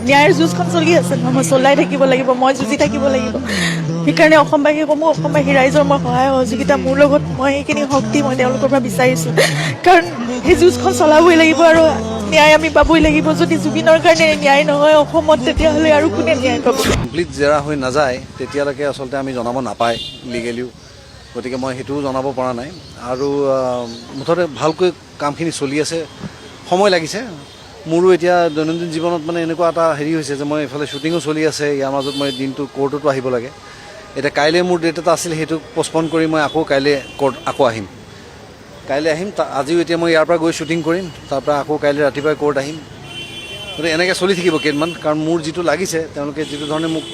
ন্যায়ৰ যুঁজখন চলি আছে ন, মই চলাই থাকিব লাগিব, মই যুঁজি থাকিব লাগিব। সেইকাৰণে অসমবাসীসমূহ অসমবাসী ৰাইজৰ মই সহায় সহযোগিতা মোৰ লগত, মই সেইখিনি শক্তি মই তেওঁলোকৰ পৰা বিচাৰিছোঁ। কাৰণ সেই যুঁজখন চলাবই লাগিব আৰু ন্যায় আমি পাবই লাগিব। যদি জুবিনৰ কাৰণে ন্যায় নহয় অসমত, তেতিয়াহ'লে আৰু কোনে ন্যায় পাব? কমপ্লিট জেৰা হৈ নাযায় তেতিয়ালৈকে আচলতে আমি জনাব নাপায় লিগেলিও, গতিকে মই সেইটোও জনাব পৰা নাই। আৰু মুঠতে ভালকৈ কামখিনি চলি আছে, সময় লাগিছে। মোৰো এতিয়া দৈনন্দিন জীৱনত মানে এনেকুৱা এটা হেৰি হৈছে যে মই এইফালে শ্বুটিঙো চলি আছে, ইয়াৰ মাজত মই দিনটো কোৰ্টতো আহিব লাগে। এতিয়া কাইলৈ মোৰ ডেট এটা আছিল, সেইটো পষ্টপন কৰি মই আকৌ কাইলৈ কোৰ্ট আকৌ আহিম। কাইলৈ আহিম, আজিও এতিয়া মই ইয়াৰ পৰা গৈ শ্বুটিং কৰিম, তাৰপৰা আকৌ কাইলৈ ৰাতিপুৱাই কোৰ্ট আহিম। গতিকে এনেকৈ চলি থাকিব কেইদিনমান। কাৰণ মোৰ যিটো লাগিছে, তেওঁলোকে যিটো ধৰণে মোক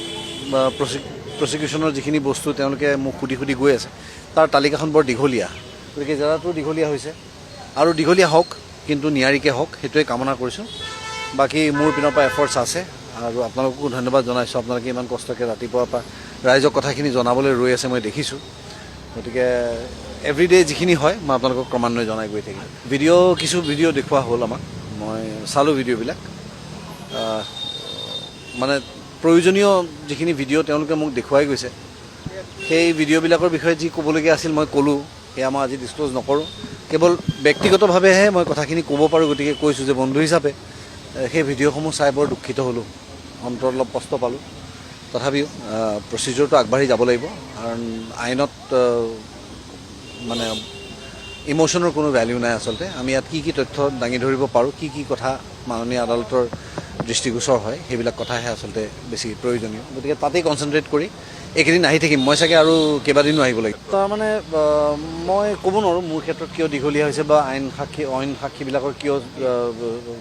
প্ৰচিকিউশ্যনৰ যিখিনি বস্তু তেওঁলোকে মোক সুধি সুধি গৈ আছে, তাৰ তালিকাখন বৰ দীঘলীয়া। গতিকে জেৰাটো দীঘলীয়া হৈছে আৰু দীঘলীয়া হওক, কিন্তু নিয়াৰিকৈ হওক, সেইটোৱে কামনা কৰিছোঁ। বাকী মোৰ পিনৰ পৰা এফৰ্টছ আছে আৰু আপোনালোককো ধন্যবাদ জনাইছোঁ। আপোনালোকে ইমান কষ্টকৈ ৰাতিপুৱাৰ পৰা ৰাইজক কথাখিনি জনাবলৈ ৰৈ আছে, মই দেখিছোঁ। গতিকে এভৰিডে যিখিনি হয় মই আপোনালোকক ক্ৰমান্বয়ে জনাই গৈ থাকিম। কিছু ভিডিঅ' দেখুওৱা হ'ল আমাক, মই চালোঁ ভিডিঅ'বিলাক। মানে প্ৰয়োজনীয় যিখিনি ভিডিঅ' তেওঁলোকে মোক দেখুৱাই গৈছে, সেই ভিডিঅ'বিলাকৰ বিষয়ে যি ক'বলগীয়া আছিল মই ক'লোঁ। সেয়া মই আজি ডিছক্ল'জ নকৰোঁ, কেৱল ব্যক্তিগতভাৱেহে মই কথাখিনি ক'ব পাৰোঁ। গতিকে কৈছোঁ যে বন্ধু হিচাপে সেই ভিডিঅ'সমূহ চাই বৰ দুখিত হ'লোঁ, অন্তৰত অলপ কষ্ট পালোঁ। তথাপিও প্ৰচিডিউৰটো আগবাঢ়ি যাব লাগিব, কাৰণ আইনত মানে ইম'শ্যনৰ কোনো ভেলিউ নাই আচলতে। আমি ইয়াত কি তথ্য দাঙি ধৰিব পাৰোঁ, কি কথা মাননীয় আদালতৰ দৃষ্টিগোচৰ হয়, সেইবিলাক কথাহে আচলতে বেছি প্ৰয়োজনীয়। গতিকে তাতেই কনচেনট্ৰেট কৰি এইকেইদিন আহি থাকিম। মই চাগে আৰু কেইবাদিনো আহিব লাগিব। তাৰমানে মই ক'ব নোৱাৰোঁ মোৰ ক্ষেত্ৰত কিয় দীঘলীয়া হৈছে বা অইন সাক্ষীবিলাকৰ কিয়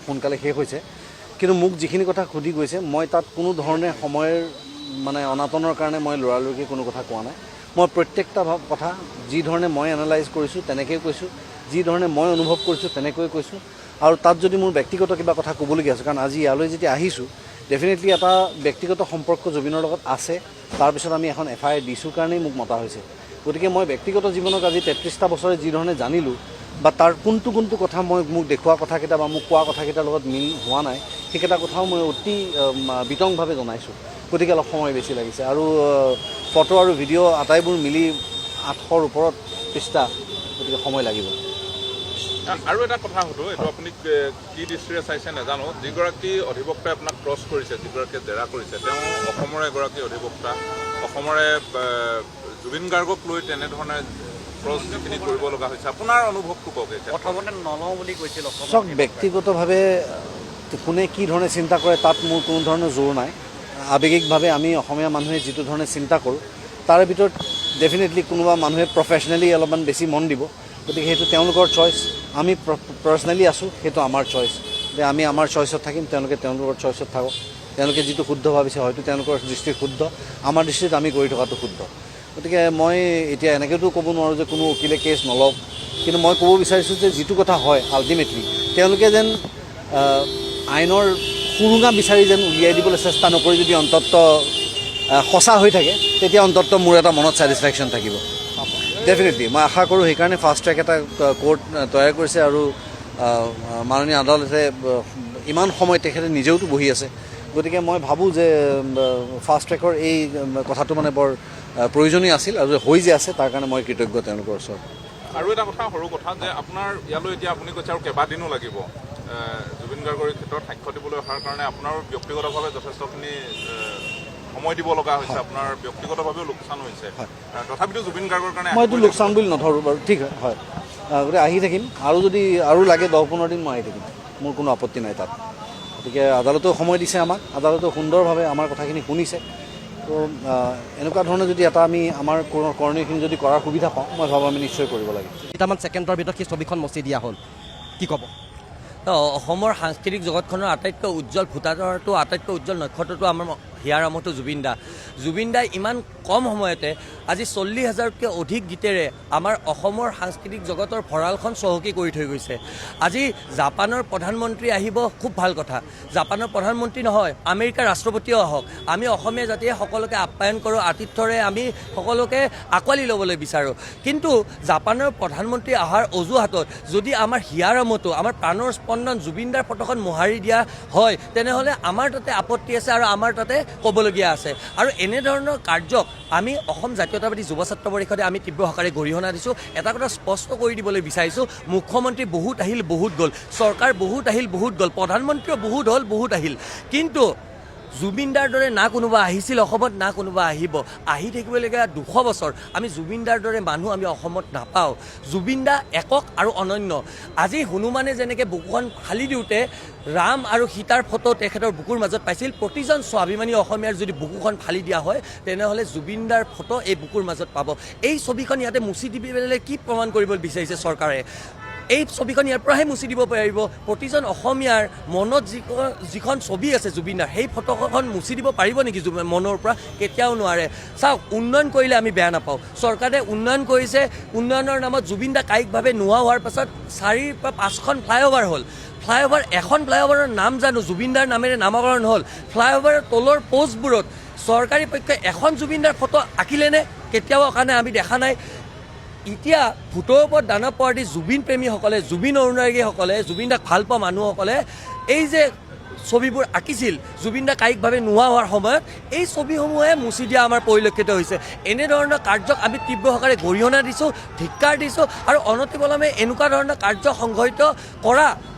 সোনকালে শেষ হৈছে। কিন্তু মোক যিখিনি কথা সুধি গৈছে, মই তাত কোনো ধৰণে সময়ৰ মানে অনাটনৰ কাৰণে মই লৰালৰিকৈ কোনো কথা কোৱা নাই। মই প্ৰত্যেকটা কথা যি ধৰণে মই এনালাইজ কৰিছোঁ তেনেকৈয়ে কৈছোঁ, যি ধৰণে মই অনুভৱ কৰিছোঁ তেনেকৈয়ে কৈছোঁ। আৰু তাত যদি মোৰ ব্যক্তিগত কিবা কথা ক'বলগীয়া আছে, কাৰণ আজি ইয়ালৈ যেতিয়া আহিছোঁ, ডেফিনেটলি এটা ব্যক্তিগত সম্পৰ্ক জুবিনৰ লগত আছে। তাৰপিছত আমি এখন FIR দিছোঁ কাৰণেই মোক মতা হৈছে। গতিকে মই ব্যক্তিগত জীৱনক আজি 33টা বছৰে যি ধৰণে জানিলোঁ, বা তাৰ কোনটো কথা মোক দেখুওৱা কথাকেইটা বা মোক কোৱা কথাকেইটাৰ লগত মিল হোৱা নাই, সেইকেইটা কথাও মই অতি বিতংভাৱে জনাইছোঁ। গতিকে অলপ সময় বেছি লাগিছে। আৰু ফটো আৰু ভিডিঅ' আটাইবোৰ মিলি 800ৰ ওপৰত পৃষ্ঠা, গতিকে সময় লাগিব। আৰু এটা কথা সুধো, এইটো আপুনি কি দৃষ্টিৰে চাইছে নাজানো, যিগৰাকী অধিবক্তাই আপোনাক ক্ৰছ কৰিছে, যিগৰাকীয়ে জেৰা কৰিছে, তেওঁ অসমৰে এগৰাকী অধিবক্তা, অসমৰে জুবিন গাৰ্গক লৈ তেনেধৰণে ক্ৰছ যিখিনি কৰিব লগা হৈছে, আপোনাৰ অনুভৱটো কওক। প্ৰথমতে নলওঁ বুলি কৈছিল। চাওক, ব্যক্তিগতভাৱে কোনে কি ধৰণে চিন্তা কৰে তাত মোৰ কোনো ধৰণৰ জোৰ নাই। আৱেগিকভাৱে আমি অসমীয়া মানুহে যিটো ধৰণে চিন্তা কৰোঁ, তাৰে ভিতৰত ডেফিনেটলি কোনোবা মানুহে প্ৰফেচনেলি অলপমান বেছি মন দিব। গতিকে সেইটো তেওঁলোকৰ চইচ। আমি পাৰ্চনেলি আছোঁ, সেইটো আমাৰ চইচ। যে আমি আমাৰ চইচত থাকিম, তেওঁলোকে তেওঁলোকৰ চইচত থাকক। তেওঁলোকে যিটো শুদ্ধ ভাবিছে, হয়তো তেওঁলোকৰ দৃষ্টিত শুদ্ধ, আমাৰ দৃষ্টিত আমি কৰি থকাটো শুদ্ধ। গতিকে মই এতিয়া এনেকৈতো ক'ব নোৱাৰোঁ যে কোনো উকিলে কেছ নলওক। কিন্তু মই ক'ব বিচাৰিছোঁ যে যিটো কথা হয় আল্টিমেটলি, তেওঁলোকে যেন আইনৰ সুৰুঙা বিচাৰি যেন উলিয়াই দিবলৈ চেষ্টা নকৰি যদি অন্ততঃ সঁচা হৈ থাকে, তেতিয়া অন্ততঃ মোৰ এটা মনত ছেটিছফেকশ্যন থাকিব। ডেফিনেটলি মই আশা কৰোঁ। সেইকাৰণে ফাষ্ট ট্ৰেক এটা কোৰ্ট তৈয়াৰ কৰিছে আৰু মাননীয় আদালতে ইমান সময় তেখেতে নিজেওতো বহি আছে। গতিকে মই ভাবোঁ যে ফাষ্ট ট্ৰেকৰ এই কথাটো মানে বৰ প্ৰয়োজনীয় আছিল, আৰু হৈ যে আছে তাৰ কাৰণে মই কৃতজ্ঞ তেওঁলোকৰ ওচৰত। আৰু এটা কথা, সৰু কথা, যে আপোনাৰ ইয়ালৈ এতিয়া আপুনি কৈছে আৰু কেইবাদিনো লাগিব জুবিন গাৰ্গৰ ক্ষেত্ৰত সাক্ষ্য দিবলৈ অহাৰ কাৰণে। আপোনাৰ ব্যক্তিগতভাৱে যথেষ্টখিনি সময় দিব লগা হৈছে, আপোনাৰ ব্যক্তিগতভাৱেও লোকচান হৈছে। তথাপিতো জুবিন গাৰ্গৰ কাৰণে মই এইটো লোকচান বুলি নধৰোঁ বাৰু, ঠিক হয়। গতিকে আহি থাকিম, আৰু যদি আৰু লাগে 10-15 দিন মই আহি থাকিম, মোৰ কোনো আপত্তি নাই তাত। গতিকে আদালতেও সময় দিছে আমাক, আদালতেও সুন্দৰভাৱে আমাৰ কথাখিনি শুনিছে। তো এনেকুৱা ধৰণে যদি আমি আমাৰ কৰণীয়খিনি যদি কৰাৰ সুবিধা পাওঁ, মই ভাবোঁ আমি নিশ্চয় কৰিব লাগে। কেইটামান ছেকেণ্ডৰ ভিতৰত সেই ছবিখন মচি দিয়া হ'ল, কি ক'ব? অসমৰ সাংস্কৃতিক জগতখনৰ আটাইতকৈ উজ্জ্বল ফুটাটো, আটাইতকৈ উজ্জ্বল নক্ষত্ৰটো আমাৰ হিয়াৰ আমঠু জুবিন দাই ইমান কম সময়তে আজি 40,000তকৈ অধিক গীতেৰে আমাৰ অসমৰ সাংস্কৃতিক জগতৰ ভঁৰালখন চহকী কৰি থৈ গৈছে। আজি জাপানৰ প্ৰধানমন্ত্ৰী আহিব, খুব ভাল কথা। জাপানৰ প্ৰধানমন্ত্ৰী নহয়, আমেৰিকাৰ ৰাষ্ট্ৰপতিও আহক। আমি অসমীয়া জাতিয়ে সকলোকে আপ্যায়ন কৰোঁ, আতিথ্যৰে আমি সকলোকে আঁকোৱালি ল'বলৈ বিচাৰোঁ। কিন্তু জাপানৰ প্ৰধানমন্ত্ৰী অহাৰ অজুহাতত যদি আমাৰ হিয়াৰ আমঠু, আমাৰ প্ৰাণৰ স্পন্দন জুবিন দাৰ ফটোখন মোহাৰি দিয়া হয়, তেনেহ'লে আমাৰ তাতে আপত্তি আছে আৰু আমাৰ তাতে ক'বলগীয়া আছে। আৰু এনেধৰণৰ কাৰ্যক আমি অসম জাতীয়তাবাদী যুৱ ছাত্ৰ পৰিষদে আমি তীব্ৰ আকাৰে গৰিহণা দিছোঁ। এটা কথা স্পষ্ট কৰি দিবলৈ বিচাৰিছোঁ, মুখ্যমন্ত্ৰী বহুত আহিল বহুত গ'ল, চৰকাৰ বহুত আহিল বহুত গ'ল, প্ৰধানমন্ত্ৰীও বহুত হ'ল বহুত আহিল, কিন্তু জুবিন দাৰ দৰে না কোনোবা আহিছিল অসমত, না কোনোবা আহিব। আহি থাকিবলগীয়া 200 বছৰ আমি জুবিন দাৰ দৰে মানুহ আমি অসমত নাপাওঁ। জুবিন দা একক আৰু অনন্য। আজি হনুমানে যেনেকৈ বুকুখন ফালি দিওঁতে ৰাম আৰু সীতাৰ ফটো তেখেতৰ বুকুৰ মাজত পাইছিল, প্ৰতিজন স্বাভিমানী অসমীয়াৰ যদি বুকুখন ফালি দিয়া হয়, তেনেহ'লে জুবিন দাৰ ফটো এই বুকুৰ মাজত পাব। এই ছবিখন ইয়াতে মুচি দি পেলাই কি প্ৰমাণ কৰিব বিচাৰিছে চৰকাৰে? এই ছবিখন ইয়াৰ পৰাহে মুচি দিব পাৰিব। প্ৰতিজন অসমীয়াৰ মনত যিখন ছবি আছে জুবিনাৰ, সেই ফটোখন মুচি দিব পাৰিব নেকি মনৰ পৰা? কেতিয়াও নোৱাৰে। চাওক, উন্নয়ন কৰিলে আমি বেয়া নাপাওঁ। চৰকাৰে উন্নয়ন কৰিছে, উন্নয়নৰ নামত জুবিন দা কায়িকভাৱে নোহোৱা হোৱাৰ পাছত 4 বা 5খন ফ্লাইঅভাৰ হ'ল। ফ্লাইঅভাৰ, এখন ফ্লাইঅভাৰৰ নাম জানো জুবিন দাৰ নামেৰে নামকৰণ হ'ল। ফ্লাইঅভাৰৰ তলৰ প'ষ্টবোৰত চৰকাৰী পক্ষই এখন জুবিন দাৰ ফটো আঁকিলেনে? কেতিয়াও অঁকা নাই, আমি দেখা নাই। এতিয়া ভোটৰ ওপৰত দানা পোৱাৰ দি জুবিন প্ৰেমীসকলে, জুবিন অনুৰাগীসকলে, জুবিন দাক ভাল পোৱা মানুহসকলে এই যে ছবিবোৰ আঁকিছিল জুবিন দা কায়িকভাৱে নোহোৱা হোৱাৰ সময়ত, এই ছবিসমূহে মুচি দিয়া আমাৰ পৰিলক্ষিত হৈছে। এনেধৰণৰ কাৰ্যক আমি তীব্ৰ আকাৰে গৰিহণা দিছোঁ, ধিক্কাৰ দিছোঁ। আৰু অনতিপলমে এনেকুৱা ধৰণৰ কাৰ্য সংঘটিত কৰা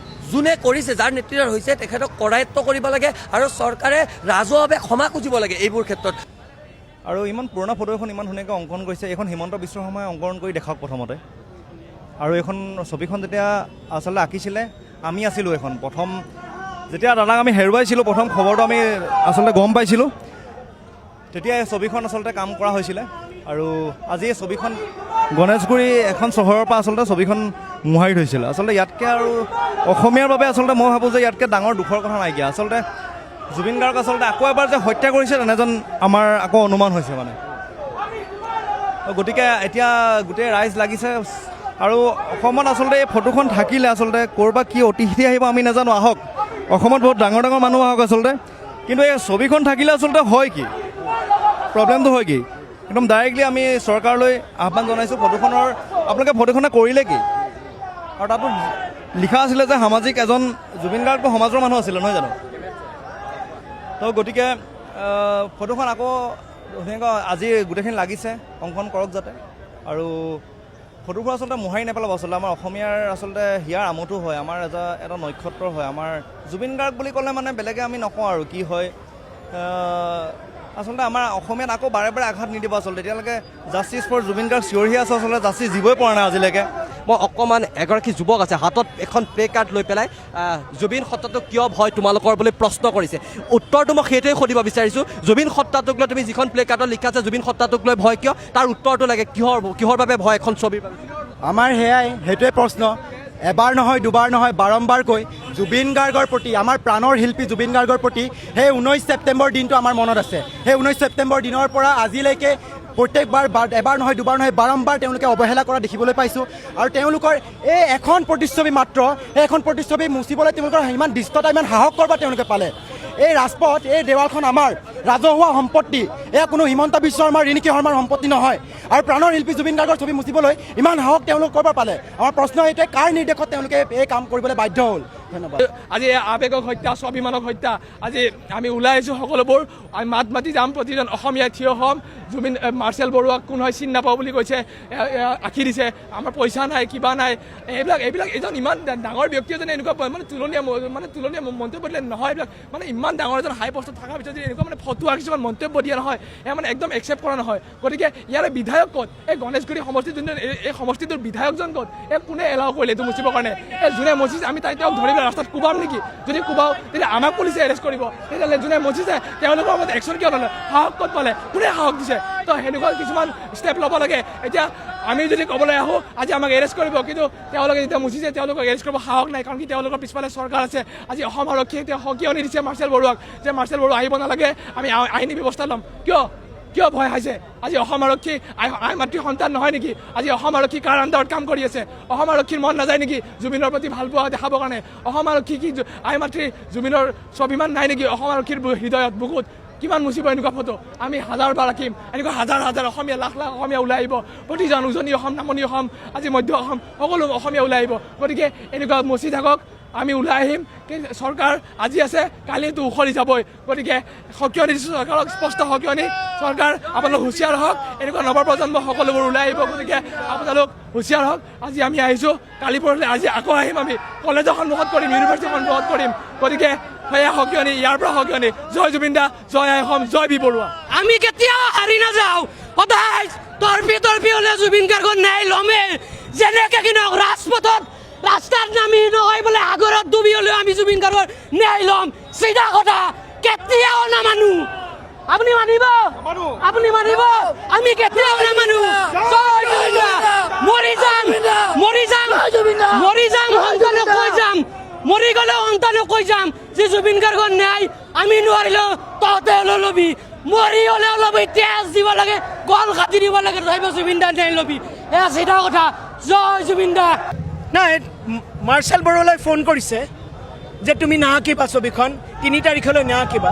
যোনে কৰিছে, যাৰ নেতৃত্বত হৈছে, তেখেতক কৰায়ত্ব কৰিব লাগে আৰু চৰকাৰে ৰাজহুৱাভাৱে ক্ষমা খুজিব লাগে এইবোৰ ক্ষেত্ৰত। আৰু ইমান পুৰণা ফটো এখন ইমান ধুনীয়াকৈ অংকন কৰিছে, এইখন হিমন্ত বিশ্ব শৰ্মাই অংকন কৰি দেখাওক প্ৰথমতে। আৰু এইখন ছবিখন যেতিয়া আচলতে আঁকিছিলে, আমি আছিলোঁ এখন প্ৰথম, যেতিয়া দাদাক আমি হেৰুৱাইছিলোঁ, প্ৰথম খবৰটো আমি আচলতে গম পাইছিলোঁ, তেতিয়া এই ছবিখন আচলতে কাম কৰা হৈছিলে। আৰু আজি এই ছবিখন গণেশগুৰি এখন চহৰৰ পৰা আচলতে ছবিখন মোহাৰি থৈছিলে। আচলতে ইয়াতকৈ আৰু অসমীয়াৰ বাবে আচলতে মই ভাবোঁ যে ইয়াতকৈ ডাঙৰ দুখৰ কথা নাইকিয়া। আচলতে জুবিন গাৰ্গক আচলতে আকৌ এবাৰ যে হত্যা কৰিছে, তেনেজন আমাৰ আকৌ অনুমান হৈছে মানে। গতিকে এতিয়া গোটেই ৰাইজ লাগিছে। আৰু অসমত আচলতে এই ফটোখন থাকিলে আচলতে ক'ৰবাত কি অতিথি আহিব আমি নাজানো, আহক। অসমত বহুত ডাঙৰ ডাঙৰ মানুহ আহক আচলতে, কিন্তু এই ছবিখন থাকিলে আচলতে হয় কি, প্ৰব্লেমটো হয় কি? একদম ডাইৰেক্টলি আমি চৰকাৰলৈ আহ্বান জনাইছোঁ, ফটোখনৰ আপোনালোকে ফটোখনে কৰিলে কি? আৰু তাতো লিখা আছিলে যে সামাজিক এজন, জুবিন গাৰ্গটো সমাজৰ মানুহ আছিলে নহয় জানো? তো গতিকে ফটোখন আকৌ ধুনীয়াকৈ আজি গোটেইখিনি লাগিছে, অংকন কৰক যাতে। আৰু ফটোবোৰ আচলতে মোহাৰি নেপেলাব। আচলতে আমাৰ অসমীয়াৰ আচলতে হিয়াৰ আমঠু হয়, আমাৰ এটা নক্ষত্ৰ হয়। আমাৰ জুবিন গাৰ্গ বুলি ক'লে মানে বেলেগে আমি নকওঁ আৰু কি হয়, আচলতে আমাৰ অসমীয়াত আকৌ বাৰে বাৰে আঘাত নিদিব। আচলতে এতিয়ালৈকে জাষ্টিছ ফৰ জুবিন গাৰ্গ চিঞৰি আছে, আচলতে জাষ্টিছ দিবই পৰা নাই আজিলৈকে। মই অকণমান এগৰাকী যুৱক আছে, হাতত এখন প্লে কাৰ্ড লৈ পেলাই জুবিন সত্তাটোক কিয় ভয় তোমালোকৰ বুলি প্ৰশ্ন কৰিছে। উত্তৰটো মই সেইটোৱে সুধিব বিচাৰিছোঁ। জুবিন সত্তাটোক লৈ তুমি যিখন প্লে কাৰ্ডত লিখা আছে জুবিন সত্তাটোক লৈ ভয় কিয়, তাৰ উত্তৰটো লাগে। কিহৰ বাবে ভয় এখন ছবিৰ বাবে? আমাৰ সেইটোৱে প্ৰশ্ন। এবাৰ নহয়, দুবাৰ নহয়, বাৰম্বাৰকৈ জুবিন গাৰ্গৰ প্ৰতি, আমাৰ প্ৰাণৰ শিল্পী জুবিন গাৰ্গৰ প্ৰতি সেই 19 ছেপ্টেম্বৰ দিনটো আমাৰ মনত আছে। সেই 19 ছেপ্টেম্বৰ দিনৰ পৰা আজিলৈকে প্ৰত্যেকবাৰ এবাৰ নহয়, দুবাৰ নহয়, বাৰম্বাৰ তেওঁলোকে অৱহেলা কৰা দেখিবলৈ পাইছোঁ। আৰু তেওঁলোকৰ এই এখন প্ৰতিচ্ছবি মাত্ৰ, সেই এখন প্ৰতিচ্ছবি মুচিবলৈ তেওঁলোকৰ ইমান দৃষ্টতা, ইমান সাহস কৰবা তেওঁলোকে পালে? এই ৰাজপথ, এই দেৱালখন আমাৰ ৰাজহুৱা সম্পত্তি, এয়া কোনো হিমন্ত বিশ্ব শৰ্মাৰ, ৰিণিকী শৰ্মাৰ সম্পত্তি নহয়। আৰু প্ৰাণৰ শিল্পী জুবিন গাৰ্গৰ ছবি মুচিবলৈ ইমান সাহস তেওঁলোক কৰবা পালে? আমাৰ প্ৰশ্ন এইটোৱে, কাৰ নিৰ্দেশত তেওঁলোকে এই কাম কৰিবলৈ বাধ্য হ'ল? ধন্যবাদ। আজি আৱেগক হত্যা, স্বাভিমানক হত্যা, আজি আমি ওলাই আহিছোঁ সকলোবোৰ, আমি মাত মাতি যাম, প্ৰতিজন অসমীয়াই থিয় হ'ম। জুবিন মাৰ্চেল বৰুৱাক কোন হয় চিনি নাপাওঁ বুলি কৈছে, আঁকি দিছে, আমাৰ পইচা নাই, কিবা নাই, এইবিলাক এজন ইমান ডাঙৰ ব্যক্তি এজনে এনেকুৱা তুলনীয়া মন্তব্য দিলে নহয়। এইবিলাক মানে ইমান ডাঙৰ এজন হাই পষ্টত থকাৰ পিছত যদি এনেকুৱা ফটুৱা কিছুমান মন্তব্য দিয়া নহয়, মানে একদম একচেপ্ট কৰা নহয়। গতিকে ইয়াৰে বিধায়ক ক'ত? এই গণেশগুৰি সমষ্টিত এই সমষ্টিটোৰ বিধায়কজন ক'ত? কোনে এলাও কৰিলে এইটো মুচিবৰ কাৰণে? যোনে মুচিছে আমি তেওঁক ধৰি ৰাস্তাত কোবাম নেকি? যদি কোবাওঁ তেতিয়া আমাক পুলিচে এৰেষ্ট কৰিব। তেতিয়াহ'লে যোনে মুচিছে তেওঁলোকৰ মতে একশ্যন কিয় নলয়? সাহস ক'ত পালে? কোনে সাহস দিছে? তো তো সেনেকুৱা কিছুমান ষ্টেপ ল'ব লাগে। এতিয়া আমি যদি ক'বলৈ আহোঁ আজি আমাক এৰেষ্ট কৰিব, কিন্তু তেওঁলোকে যেতিয়া মুচিছে তেওঁলোকক এৰেষ্ট কৰিব সাহস নাই, কাৰণ কি তেওঁলোকৰ পিছফালে চৰকাৰ আছে। আজি অসম আৰক্ষীয়ে তেওঁ সকিয়নি দিছে মাৰ্চেল বৰুৱাক যে মাৰ্চেল বৰুৱা আহিব নালাগে, আমি আইনী ব্যৱস্থা ল'ম। কিয় ভয় খাইছে? আজি অসম আৰক্ষী আই মাতৃৰ সন্তান নহয় নেকি? আজি অসম আৰক্ষী কাৰ আণ্ডাৰত কাম কৰি আছে? অসম আৰক্ষীৰ মন নাযায় নেকি জুবিনৰ প্ৰতি ভাল পোৱা দেখাবৰ কাৰণে? অসম আৰক্ষী কি আই মাতৃৰ জুবিনৰ স্বাভিমান নাই নেকি? অসম আৰক্ষীৰ হৃদয়ত বুকুত কিমান মুচিব এনেকুৱা ফটো? আমি হাজাৰ বাৰ ৰাখিম, এনেকুৱা হাজাৰ হাজাৰ অসমীয়া, লাখ লাখ অসমীয়া ওলাই আহিব। প্ৰতিজন উজনি অসম, নামনি অসম, আজি মধ্য অসম, সকলো অসমীয়া ওলাই আহিব। গতিকে এনেকুৱা মচি থাকক, আমি ওলাই আহিম। চৰকাৰ আজি আছে, কালিতো উখলি যাবই। গতিকে সকিয়নি দিছোঁ চৰকাৰক, স্পষ্ট সকিয়নি। চৰকাৰ আপোনালোক হুঁচিয়াৰ হওক, এনেকুৱা নৱপ্ৰজন্ম সকলোবোৰ ওলাই আহিব। গতিকে আপোনালোক হুঁচিয়াৰ হওক। আজি আমি আহিছোঁ, কালি পৰহিলৈ আজি আকৌ আহিম। আমি কলেজৰ সন্মুখত কৰিম, ইউনিভাৰ্চিটিৰ সন্মুখত কৰিম। গতিকে সেয়া সকিয়নি, ইয়াৰ পৰা সকিয়নি। জয় জুবিন দা, জয় আই অসম, জয় বি বৰুৱা। আমি কেতিয়াও হাৰি নাযাওঁ, সদায় তৰ্পি হ'লে জুবিন গাৰ্গৰ ন্যায় ল'মে। যেনেকৈ কি নহওক ৰাজপথত, ৰাস্তাত নামি নহয় বোলে সাগৰত ডুবি হ'লেও আমি জুবিন গাৰ্গৰ ন্যায় ল'ম। চিধা কথা, কেতিয়াও নামানো। আপুনি মানিব? আপুনি মানিব? আমি কেতিয়াও নামানো। জয় জুবিন দা। মৰি যাম, মৰি যাম, মৰি যাম, সন্তানক কৈ যাম, মৰি গ'লেও সন্তানক কৈ যাম যে জুবিন গাৰ্গৰ ন্যায় আমি নোৱাৰিলেও তহঁতে হ'লেও ল'বি। মৰি হ'লেও ল'বি, তেজ দিব লাগে, গল কাটি দিব লাগে, তথাপিও জুবিন দা ন্যায় ল'বি। এয়া চিধা কথা। জয় জুবিন দা। নাই, মাৰ্চেল বৰুৱালৈ ফোন কৰিছে যে তুমি নাআঁকিবা ছবিখন, 3 তাৰিখলৈ নাআঁকিবা।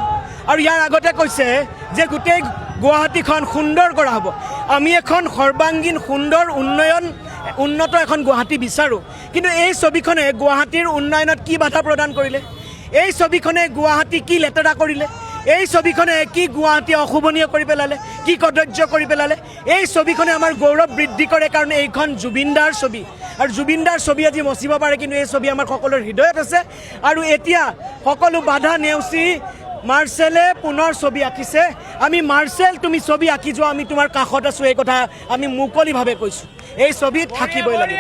আৰু ইয়াৰ আগতে কৈছে যে গোটেই গুৱাহাটীখন সুন্দৰ কৰা হ'ব। আমি এখন সৰ্বাংগীন সুন্দৰ উন্নত এখন গুৱাহাটী বিচাৰোঁ। কিন্তু এই ছবিখনে গুৱাহাটীৰ উন্নয়নত কি বাধা প্ৰদান কৰিলে? এই ছবিখনে গুৱাহাটী কি লেতেৰা কৰিলে? এই ছবিখনে কি গুৱাহাটী অশোভনীয় কৰি পেলালে, কি কদৰ্য কৰি পেলালে? এই ছবিখনে আমাৰ গৌৰৱ বৃদ্ধি কৰে, কাৰণ এইখন জুবিনদাৰ ছবি। আৰু জুবিনদাৰ ছবি আজি মচিব পাৰে, কিন্তু এই ছবি আমাৰ সকলোৰ হৃদয়ত আছে। আৰু এতিয়া সকলো বাধা নেওচি মাৰ্চেলে পুনৰ ছবি আঁকিছে। আমি মাৰ্চেল, তুমি ছবি আঁকি যোৱা, আমি তোমাৰ কাষত আছোঁ। এই কথা আমি মুকলিভাৱে কৈছোঁ। এই ছবিত থাকিবই লাগিব।